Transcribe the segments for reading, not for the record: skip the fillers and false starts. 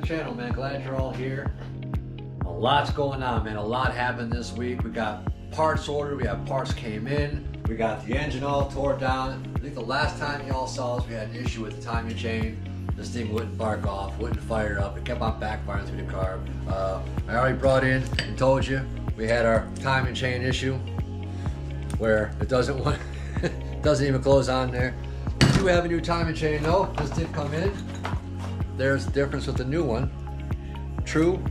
channel, man. Glad you're all here. A lot's going on, man. A lot happened this week. We got parts ordered, we have parts came in, we got the engine all tore down. I think the last time y'all saw us, we had an issue with the timing chain. This thing wouldn't bark off, wouldn't fire up. It kept on backfiring through the car. I already brought in and told you we had our timing chain issue where it doesn't want, doesn't even close on there. We do have a new timing chain though. This did come in. There's the difference with the new one. True.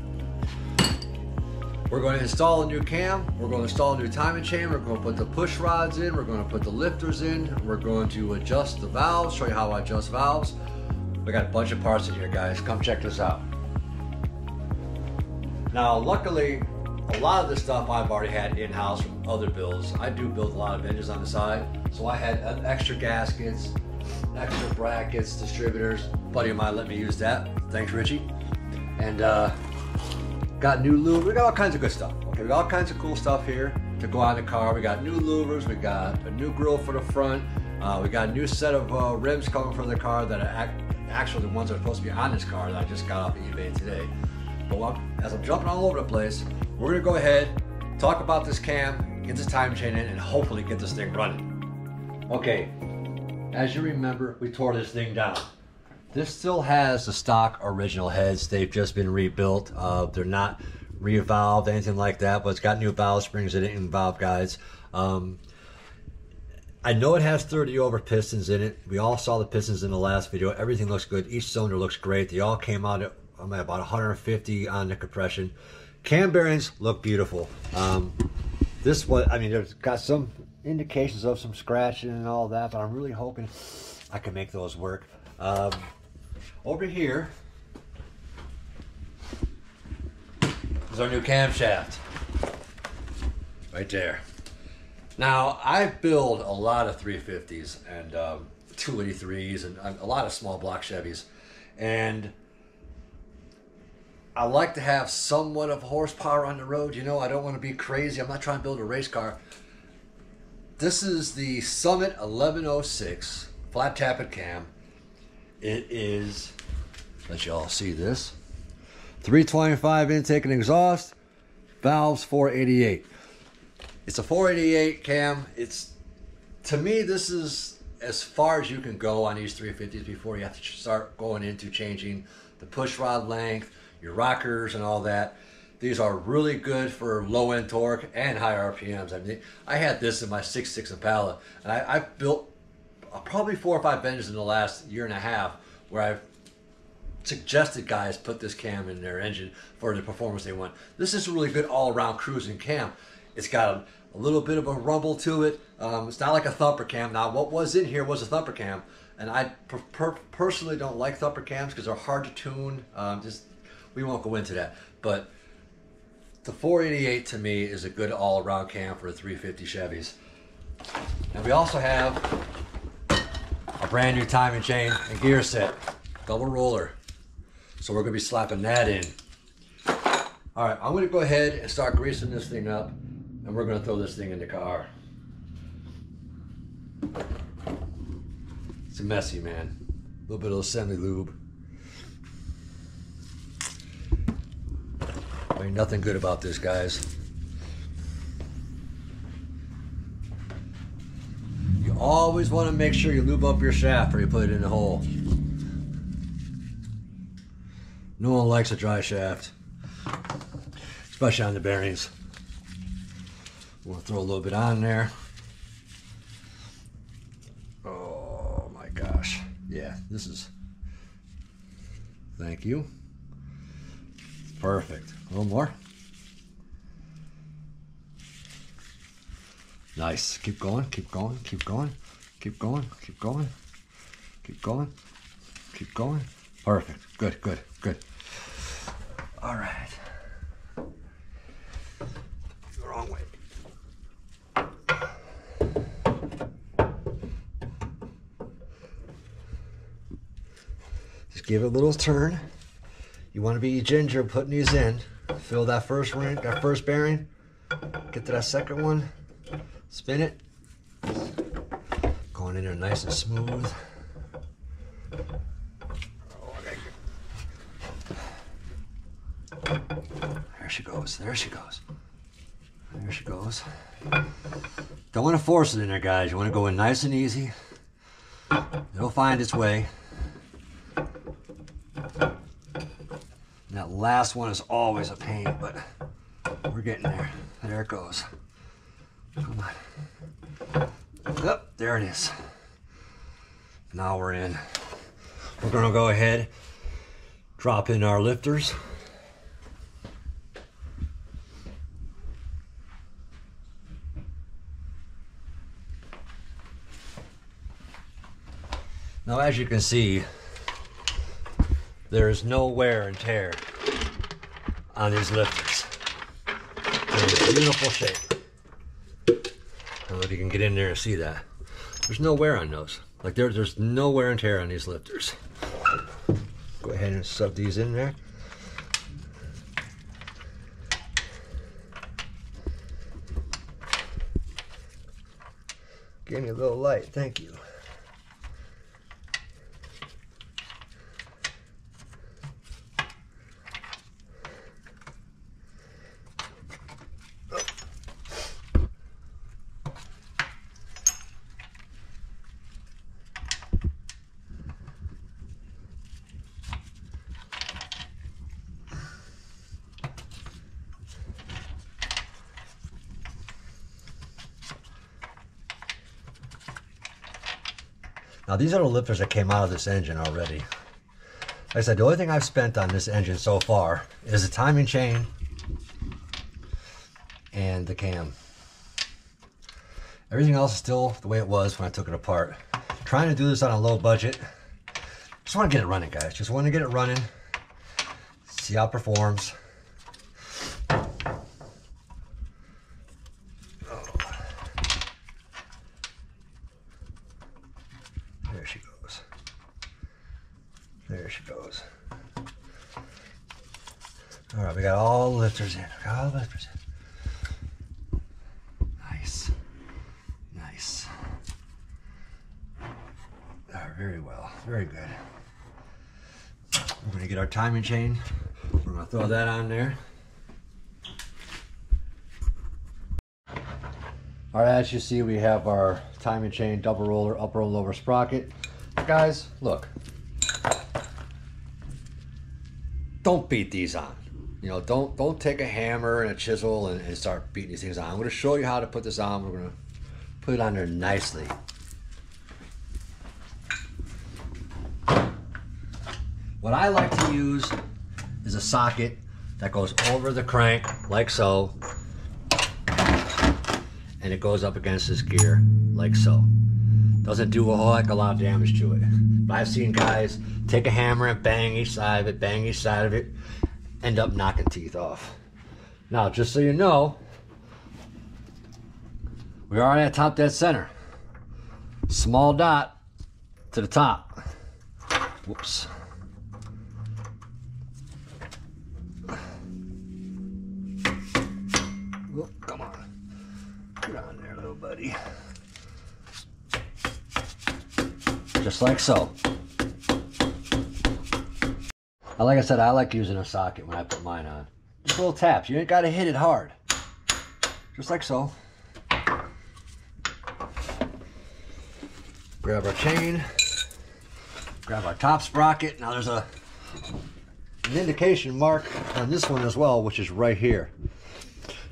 We're going to install a new cam. We're going to install a new timing chain. We're going to put the push rods in. We're going to put the lifters in. We're going to adjust the valves, show you how I adjust valves. We got a bunch of parts in here, guys. Come check this out. Now, luckily, a lot of this stuff I've already had in-house from other builds. I do build a lot of engines on the side. So I had extra gaskets, extra brackets, distributors. A buddy of mine let me use that. Thanks, Richie. And got new lube. We got all kinds of good stuff. Okay, we got all kinds of cool stuff here to go on the car. We got new louvers. We got a new grill for the front. We got a new set of rims coming for the car that are actually the ones that are supposed to be on this car that I just got off of eBay today. But as I'm jumping all over the place, we're gonna go ahead, talk about this cam, get this timing chain in, and hopefully get this thing running. Okay, as you remember, we tore this thing down. This still has the stock original heads. They've just been rebuilt. They're not re-valved, anything like that, but it's got new valve springs in it and valve guides. I know it has 30 over pistons in it. We all saw the pistons in the last video. Everything looks good. Each cylinder looks great. They all came out at about 150 on the compression. Cam bearings look beautiful. This one, I mean, there's got some indications of some scratching and all that, but I'm really hoping I can make those work. Over here is our new camshaft. Right there. Now, I build a lot of 350s and 283s and a lot of small block Chevys. And I like to have somewhat of horsepower on the road. You know, I don't want to be crazy. I'm not trying to build a race car. This is the Summit 1106 flat tappet cam. It is, let you all see this, 325 intake and exhaust, valves 488. It's a 488 cam. It's, to me, this is as far as you can go on these 350s before you have to start going into changing the push rod length, your rockers and all that. These are really good for low end torque and high RPMs. I mean, I had this in my 6.6 Impala, and I've built probably 4 or 5 engines in the last year and a half where I've suggested guys put this cam in their engine for the performance they want. This is a really good all-around cruising cam. It's got a little bit of a rumble to it. It's not like a thumper cam. Now, what was in here was a thumper cam, and I personally don't like thumper cams because they're hard to tune. We won't go into that, but the 488 to me is a good all-around cam for the 350 Chevys. And we also have a brand new timing chain and gear set, double roller. So we're gonna be slapping that in. All right, I'm gonna go ahead and start greasing this thing up, and we're gonna throw this thing in the car. It's messy, man. A little bit of semi-lube. Ain't nothing good about this, guys. You always want to make sure you lube up your shaft before you put it in the hole. No one likes a dry shaft, especially on the bearings. We'll throw a little bit on there. Oh my gosh. Yeah, this is, thank you. Perfect. A little more. Nice. Keep going, keep going, keep going, keep going, keep going, keep going, keep going. Perfect. Good, good, good. All right. The wrong way. Just give it a little turn. You want to be ginger putting these in. Fill that first ring, that first bearing. Get to that second one. Spin it. Going in there nice and smooth. There she goes. There she goes. There she goes. Don't want to force it in there, guys. You want to go in nice and easy. It'll find its way. And that last one is always a pain, but we're getting there. There it goes. Come on. Oh, there it is. Now we're in. We're going to go ahead, drop in our lifters. Now, as you can see, there is no wear and tear on these lifters. They're in beautiful shape. I don't know if you can get in there and see that. There's no wear on those. Like there's no wear and tear on these lifters. Go ahead and shove these in there. Give me a little light, thank you. Now these are the lifters that came out of this engine already. Like I said, the only thing I've spent on this engine so far is the timing chain and the cam. Everything else is still the way it was when I took it apart. Trying to do this on a low budget. Just want to get it running, guys. Just want to get it running. See how it performs. There she goes. There she goes. All right, we got all the lifters in. We got all the lifters in. Nice. Nice. All right, very well. Very good. We're going to get our timing chain. We're going to throw that on there. All right, as you see, we have our timing chain, double roller, upper and lower sprocket. Guys, look. Don't beat these on. You know, don't take a hammer and a chisel and start beating these things on. I'm going to show you how to put this on. We're going to put it on there nicely. What I like to use is a socket that goes over the crank like so. And it goes up against this gear like so. Doesn't do a whole heck of a lot of damage to it. But I've seen guys take a hammer and bang each side of it, bang each side of it, end up knocking teeth off. Now, just so you know, we are at top dead center. Small dot to the top. Whoops. Oh, come on. Get on there, little buddy. Just like so. Now, like I said, I like using a socket when I put mine on. Just little taps. You ain't got to hit it hard. Just like so. Grab our chain. Grab our top sprocket. Now there's an indication mark on this one as well, which is right here.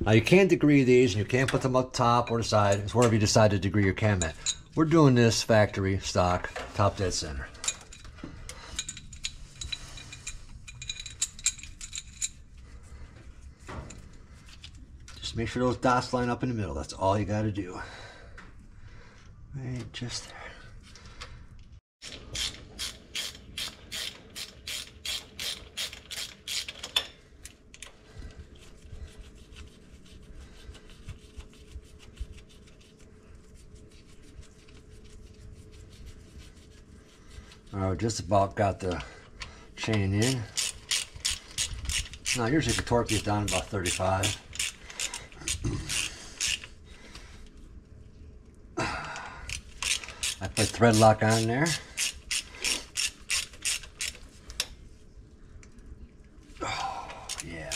Now you can't degree these, and you can't put them up top or the side. It's wherever you decide to degree your cam at. We're doing this factory stock, top dead center. Just make sure those dots line up in the middle. That's all you got to do. Right, just there. Alright, just about got the chain in. Now, usually the torque is down about 35. I put thread lock on there. Oh, yeah.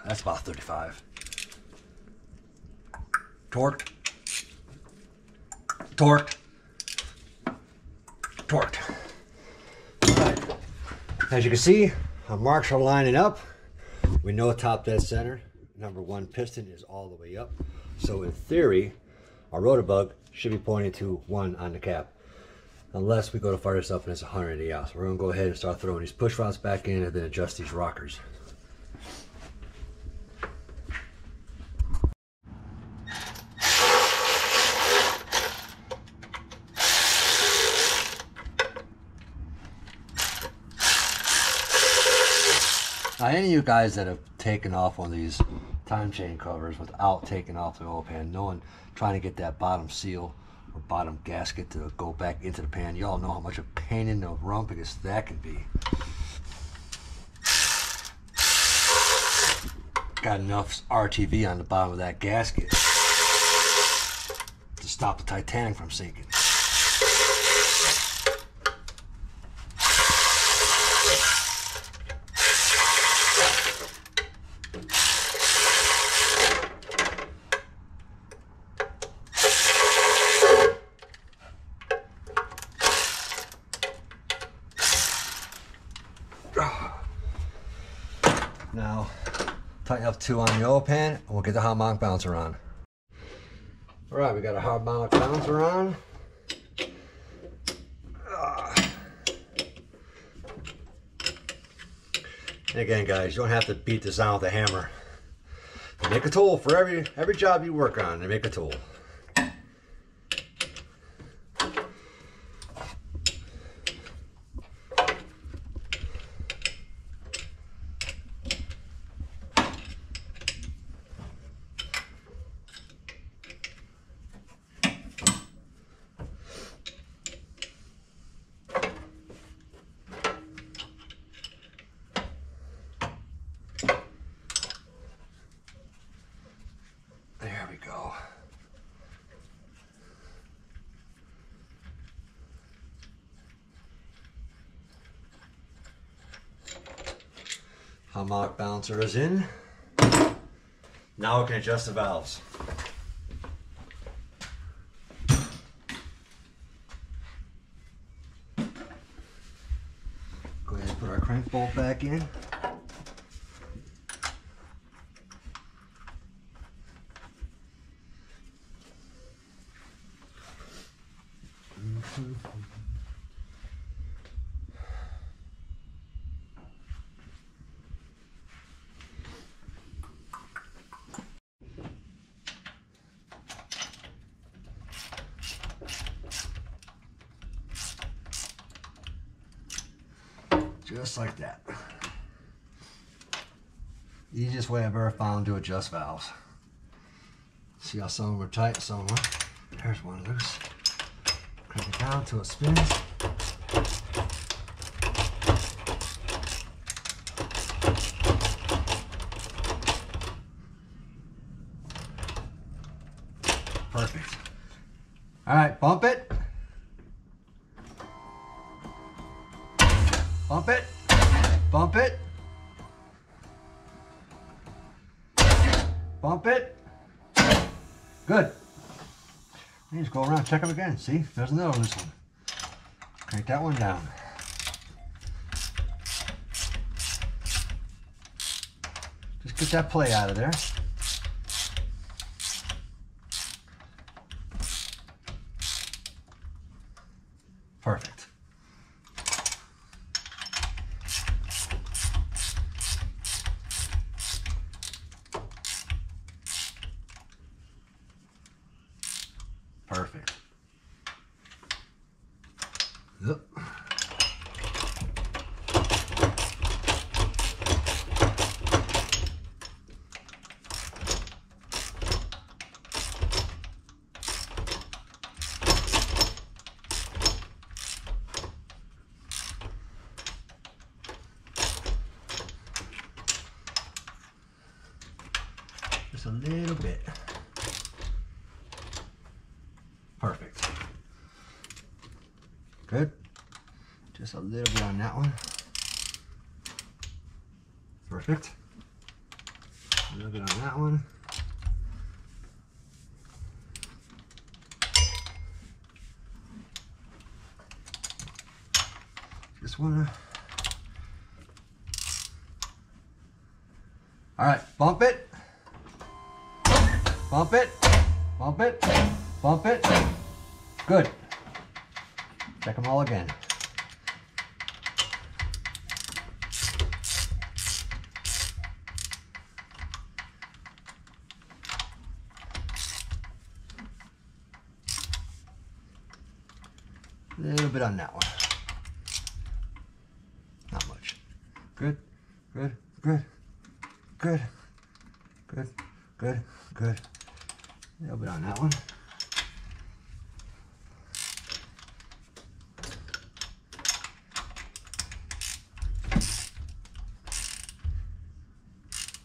That's about 35. Torqued. Torqued. Torqued. All right. As you can see, our marks are lining up. We know top dead center. Number 1 piston is all the way up. So in theory, our rotor bug should be pointing to 1 on the cap. Unless we go to fire this up and it's 180 out. So we're going to go ahead and start throwing these push rods back in and then adjust these rockers. Now, any of you guys that have taken off one of these time chain covers without taking off the oil pan, trying to get that bottom seal or bottom gasket to go back into the pan, y'all know how much a pain in the rumpus that can be. Got enough RTV on the bottom of that gasket to stop the Titanic from sinking. Now, tighten up 2 on the oil pan, and we'll get the harmonic bouncer on. All right, we got a harmonic bouncer on. And again, guys, you don't have to beat this on with a hammer. You make a tool for every job you work on. They make a tool. There we go. Harmonic bouncer is in. Now we can adjust the valves. Go ahead and put our crank bolt back in. Just like that. Easiest way I've ever found to adjust valves. See how some of them are tight, some of them are. There's one loose. Crank it down till it spins. Perfect. All right, bump it. Bump it. Bump it. Bump it. Good. You just go around, check them again. See, there's another loose one. Crank that one down. Just get that play out of there. Perfect. Perfect. Yep. Just a little bit. Perfect. Good. Just a little bit on that one. Perfect. A little bit on that one. Just wanna. All right, bump it. Bump it. Bump it. Bump it. Good. Check them all again. A little bit on that one. Not much. Good, good, good, good, good, good, good. A little bit on that one.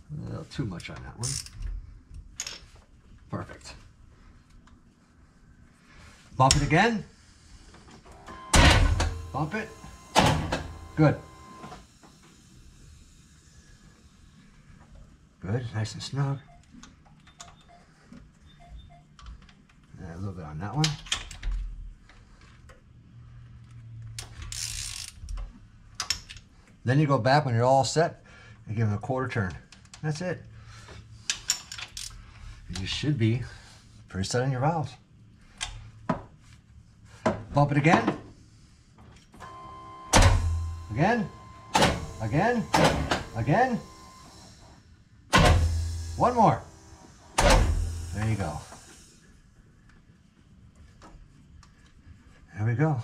A little too much on that one. Perfect. Bump it again. Bump it. Good. Good, nice and snug. And a little bit on that one. Then you go back when you're all set and give them a quarter turn. That's it. You should be pretty set on your valves. Bump it again. Again. Again. Again. One more. There you go. There we go.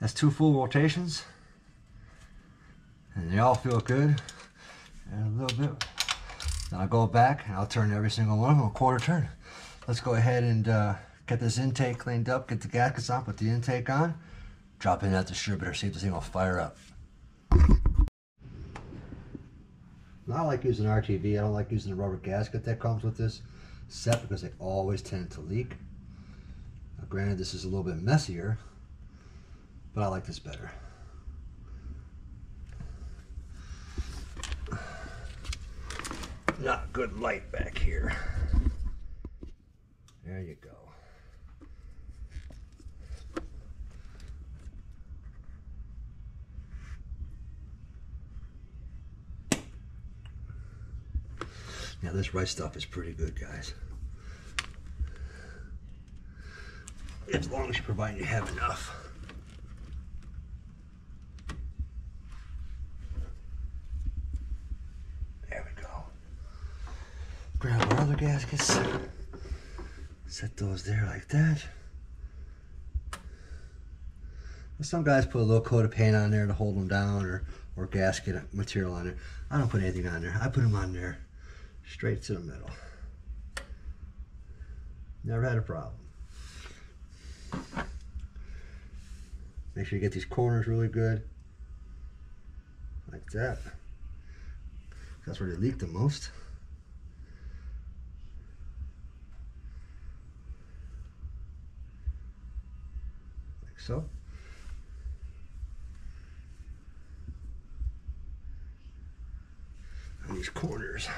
That's 2 full rotations. And they all feel good. And a little bit. Then I'll go back and I'll turn every single one of them a quarter turn. Let's go ahead and get this intake cleaned up, get the gaskets on, put the intake on, drop in that distributor, see if this thing will fire up. Now, I like using RTV. I don't like using the rubber gasket that comes with this set because they always tend to leak. Now, granted, this is a little bit messier, but I like this better. Not good light back here. There you go. Now this right stuff is pretty good, guys. As long as you provide you have enough. There we go. Grab our other gaskets. Set those there like that. Some guys put a little coat of paint on there to hold them down, or gasket material on there. I don't put anything on there. I put them on there straight to the middle. Never had a problem. Make sure you get these corners really good. Like that. That's where they leak the most. Like so. And these corners.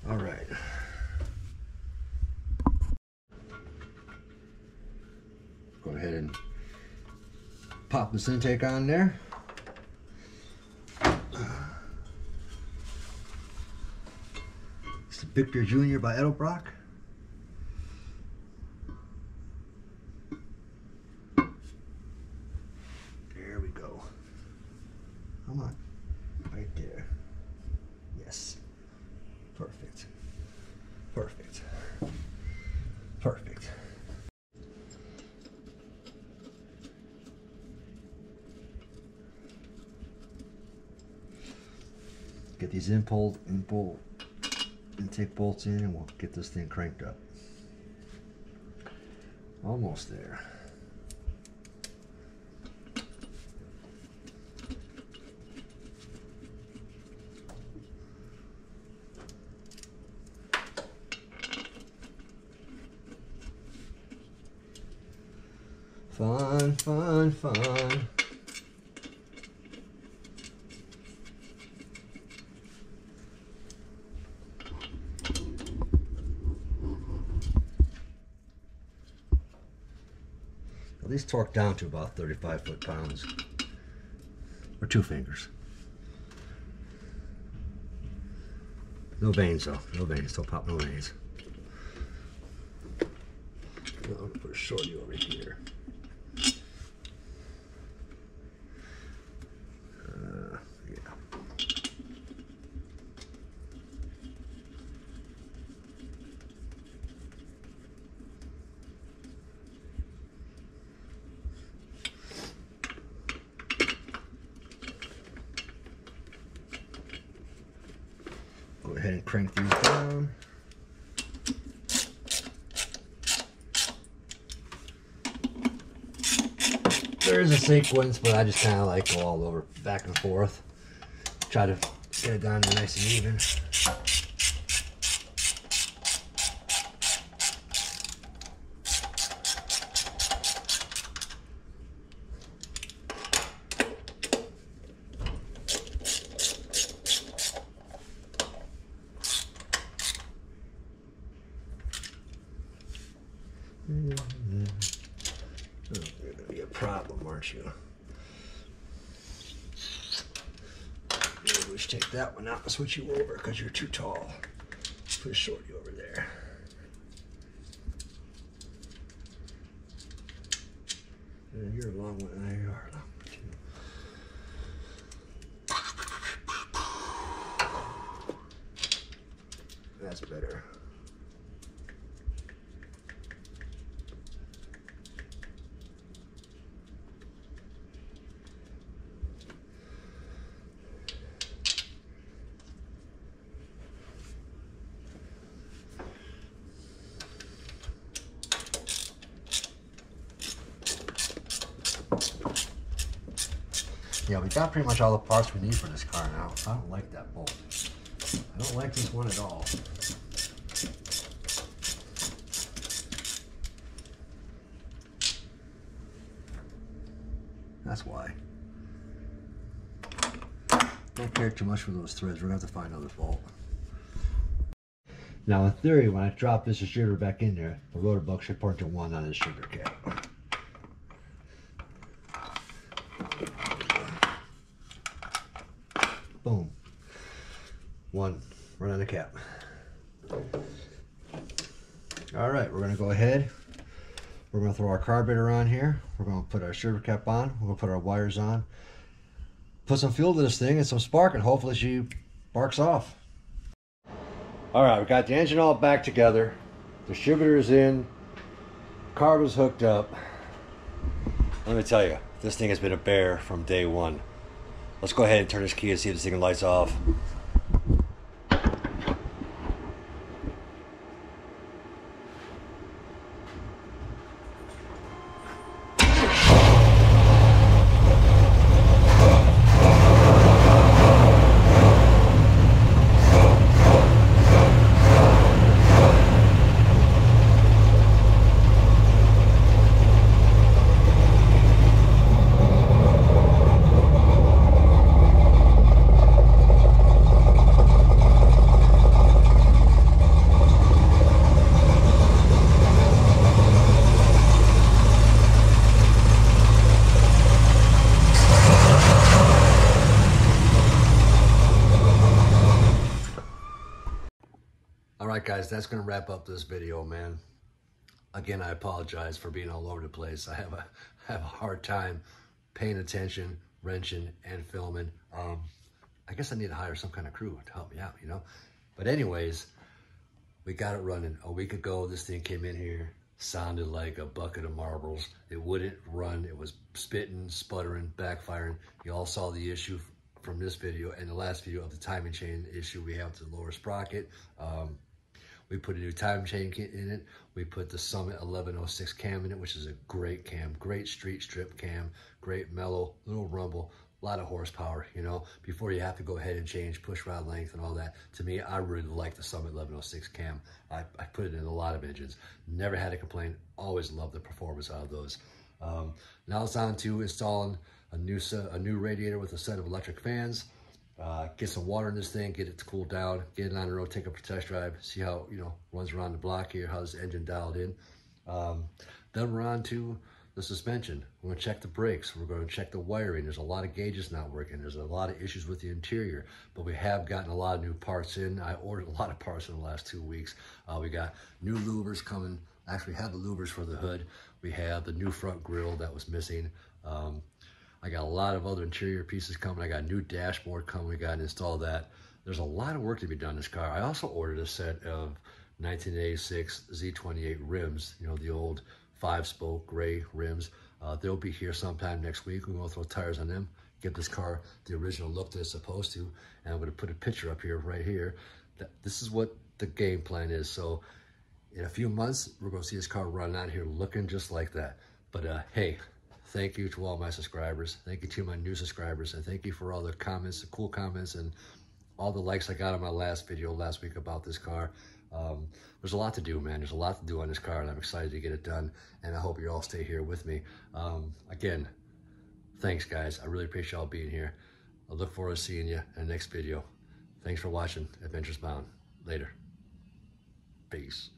All right. Go ahead and pop this intake on there. It's the Victor Jr. by Edelbrock. There we go. Come on. Right there. Yes. Perfect. Perfect. Perfect. Get these intake bolts in and we'll get this thing cranked up. Almost there. Fun, fun, fun. At least torqued down to about 35 foot-pounds. Or 2 fingers. No veins though, no veins, don't pop no veins. I'm gonna put a shorty over here. Yeah. Go ahead and crank these down. There is a sequence, but I just kind of like go all over, back and forth. Try to get it down there nice and even. Oh, you're gonna be a problem, aren't you? Maybe we should take that one out and switch you over because you're too tall. Put a shorty over there. And you're a long one. There you are, long one too. That's better. Yeah, we got pretty much all the parts we need for this car now. I don't like that bolt. I don't like this one at all. That's why. Don't care too much for those threads. We're going to have to find another bolt. Now, in theory, when I drop this distributor back in there, the rotor buck should point to 1 on the distributor cap. Boom. 1 right on the cap. All right, we're going to go ahead. We're going to throw our carburetor on here. We're going to put our distributor cap on. We're going to put our wires on. Put some fuel to this thing and some spark, and hopefully she barks off. All right, we got the engine all back together. The distributor is in. Carburetor's hooked up. Let me tell you, this thing has been a bear from day one. Let's go ahead and turn this key and see if this thing lights off. Alright guys, that's going to wrap up this video, man. Again, I apologize for being all over the place. I have a hard time paying attention, wrenching, and filming. I guess I need to hire some kind of crew to help me out, you know? But anyways, we got it running. A week ago, this thing came in here, sounded like a bucket of marbles. It wouldn't run. It was spitting, sputtering, backfiring. You all saw the issue from this video and the last video of the timing chain issue we have to the lower sprocket. We put a new timing chain kit in it. We put the Summit 1106 cam in it, which is a great cam, great street strip cam, great mellow, little rumble, a lot of horsepower, you know, before you have to go ahead and change push rod length and all that. To me, I really like the Summit 1106 cam. I put it in a lot of engines. Never had a complaint. Always loved the performance out of those. Now it's on to installing a new radiator with a set of electric fans. Get some water in this thing, get it to cool down, get it on the road, take it for a test drive, see how, runs around the block here, how's the engine dialed in. Then we're on to the suspension. We're going to check the brakes. We're going to check the wiring. There's a lot of gauges not working. There's a lot of issues with the interior, but we have gotten a lot of new parts in. I ordered a lot of parts in the last 2 weeks. We got new louvers coming. Actually have the louvers for the hood. We have the new front grille that was missing. I got a lot of other interior pieces coming. I got a new dashboard coming. We got to install that. There's a lot of work to be done in this car. I also ordered a set of 1986 Z28 rims, the old 5-spoke gray rims. They'll be here sometime next week. We're going to throw tires on them, give this car the original look that it's supposed to. And I'm going to put a picture up here, right here. This is what the game plan is. So in a few months, we're going to see this car run out here looking just like that. But hey, thank you to all my subscribers. Thank you to my new subscribers. And thank you for all the comments, the cool comments, and all the likes I got on my last video last week about this car. There's a lot to do, man. There's a lot to do on this car, and I'm excited to get it done, and I hope you all stay here with me. Again, thanks, guys. I really appreciate y'all being here. I look forward to seeing you in the next video. Thanks for watching Adventures Bound. Later. Peace.